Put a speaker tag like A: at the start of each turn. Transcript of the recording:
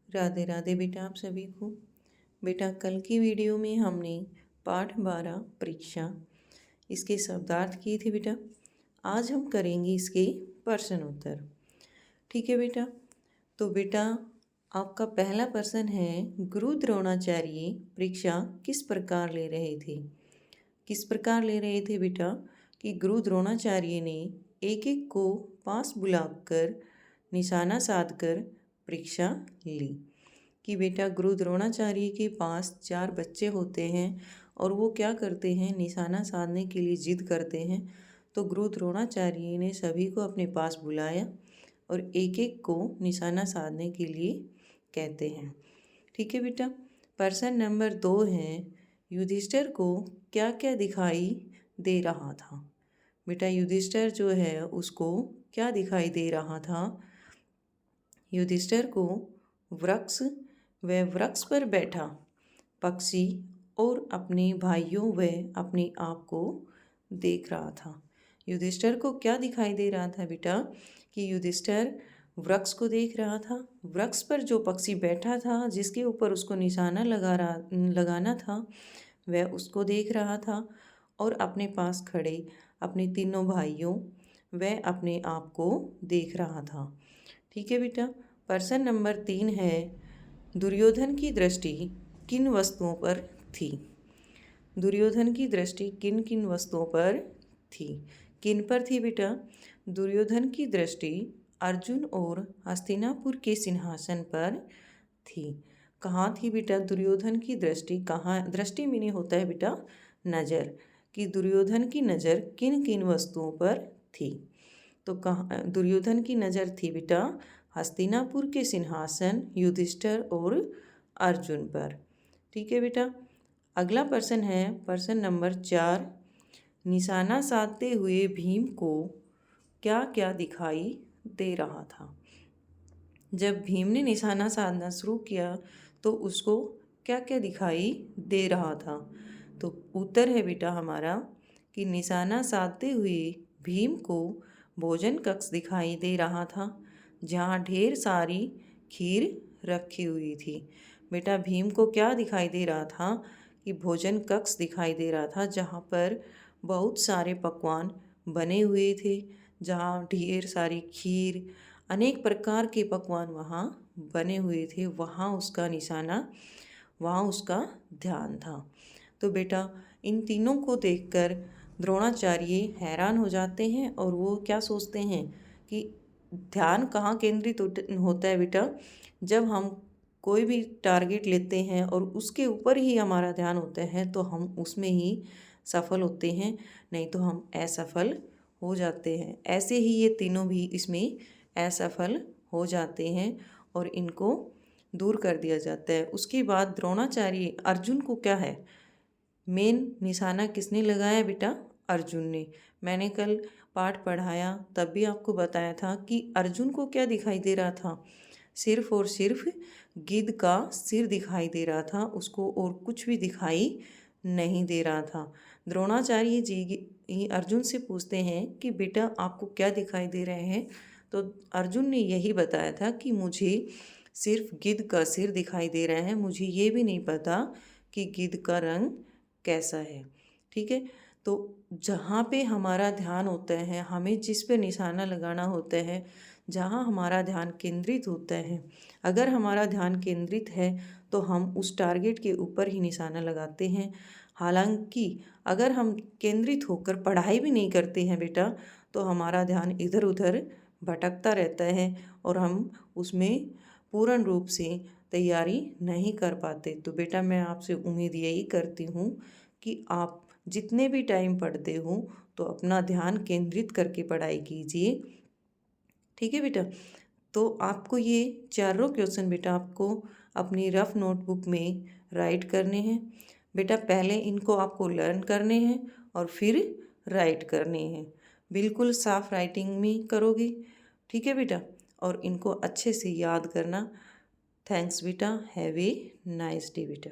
A: राधे राधे बेटा आप सभी को। बेटा कल की वीडियो में हमने पाठ 12 परीक्षा इसके शब्दार्थ किए थे बेटा। आज हम करेंगे इसके प्रश्न उत्तर। ठीक है बेटा। तो बेटा आपका पहला प्रश्न है, गुरु द्रोणाचार्य परीक्षा किस प्रकार ले रहे थे। किस प्रकार ले रहे थे बेटा कि गुरु द्रोणाचार्य ने एक एक को पास बुलाकर निशाना साधकर परीक्षा ली। कि बेटा गुरु द्रोणाचार्य के पास 4 बच्चे होते हैं और वो क्या करते हैं, निशाना साधने के लिए जिद करते हैं। तो गुरु द्रोणाचार्य ने सभी को अपने पास बुलाया और एक एक को निशाना साधने के लिए कहते हैं। ठीक है बेटा। प्रश्न नंबर 2 है, युधिष्ठिर को क्या क्या दिखाई दे रहा था। बेटा युधिष्ठिर जो है उसको क्या दिखाई दे रहा था। युधिष्ठिर को वृक्ष व वृक्ष पर बैठा पक्षी और अपने भाइयों व अपने आप को देख रहा था। युधिष्ठिर को क्या दिखाई दे रहा था बेटा कि युधिष्ठिर वृक्ष को देख रहा था। वृक्ष पर जो पक्षी बैठा था जिसके ऊपर उसको निशाना लगाना था वह उसको देख रहा था और अपने पास खड़े अपने तीनों भाइयों व अपने आप को देख रहा था। ठीक है बेटा। प्रश्न नंबर 3 है, दुर्योधन की दृष्टि किन वस्तुओं पर थी। दुर्योधन की दृष्टि किन किन वस्तुओं पर थी। किन पर थी बेटा। दुर्योधन की दृष्टि अर्जुन और हस्तिनापुर के सिंहासन पर थी। कहाँ थी बेटा दुर्योधन की दृष्टि। कहाँ, दृष्टि मीनिंग होता है बेटा नज़र, कि दुर्योधन की नज़र किन किन वस्तुओं पर थी। तो कहाँ दुर्योधन की नज़र थी बेटा हस्तिनापुर के सिंहासन, युधिष्ठिर और अर्जुन पर। ठीक है बेटा। अगला प्रश्न है प्रश्न नंबर 4, निशाना साधते हुए भीम को क्या क्या दिखाई दे रहा था। जब भीम ने निशाना साधना शुरू किया तो उसको क्या क्या दिखाई दे रहा था। तो उत्तर है बेटा हमारा कि निशाना साधते हुए भीम को भोजन कक्ष दिखाई दे रहा था जहाँ ढेर सारी खीर रखी हुई थी। बेटा भीम को क्या दिखाई दे रहा था कि भोजन कक्ष दिखाई दे रहा था जहाँ पर बहुत सारे पकवान बने हुए थे, जहाँ ढेर सारी खीर अनेक प्रकार के पकवान वहाँ बने हुए थे। वहाँ उसका निशाना, वहाँ उसका ध्यान था। तो बेटा इन तीनों को देखकर द्रोणाचार्य हैरान हो जाते हैं और वो क्या सोचते हैं कि ध्यान कहाँ केंद्रित होता है बेटा, जब हम कोई भी टारगेट लेते हैं और उसके ऊपर ही हमारा ध्यान होता है तो हम उसमें ही सफल होते हैं, नहीं तो हम असफल हो जाते हैं। ऐसे ही ये तीनों भी इसमें असफल हो जाते हैं और इनको दूर कर दिया जाता है। उसके बाद द्रोणाचार्य अर्जुन को क्या है, मेन निशाना किसने लगाया बेटा, अर्जुन ने। मैंने कल पाठ पढ़ाया तब भी आपको बताया था कि अर्जुन को क्या दिखाई दे रहा था, सिर्फ और सिर्फ गिद्ध का सिर दिखाई दे रहा था, उसको और कुछ भी दिखाई नहीं दे रहा था। द्रोणाचार्य जी अर्जुन से पूछते हैं कि बेटा आपको क्या दिखाई दे रहे हैं। तो अर्जुन ने यही बताया था कि मुझे सिर्फ गिद्ध का सिर दिखाई दे रहा है, मुझे ये भी नहीं पता कि गिद्ध का रंग कैसा है। ठीक है। तो जहाँ पे हमारा ध्यान होता है, हमें जिस पे निशाना लगाना होता है, जहाँ हमारा ध्यान केंद्रित होता है, अगर हमारा ध्यान केंद्रित है तो हम उस टारगेट के ऊपर ही निशाना लगाते हैं। हालांकि अगर हम केंद्रित होकर पढ़ाई भी नहीं करते हैं बेटा तो हमारा ध्यान इधर उधर भटकता रहता है और हम उसमें पूर्ण रूप से तैयारी नहीं कर पाते। तो बेटा मैं आपसे उम्मीद यही करती हूँ कि आप जितने भी टाइम पढ़ते हो तो अपना ध्यान केंद्रित करके पढ़ाई कीजिए। ठीक है बेटा। तो आपको ये चारों क्वेश्चन बेटा आपको अपनी रफ नोटबुक में राइट करने हैं। बेटा पहले इनको आपको लर्न करने हैं और फिर राइट करने हैं। बिल्कुल साफ राइटिंग में करोगे। ठीक है बेटा। और इनको अच्छे से याद करना। थैंक्स बेटा। हैव ए नाइस डे बेटा।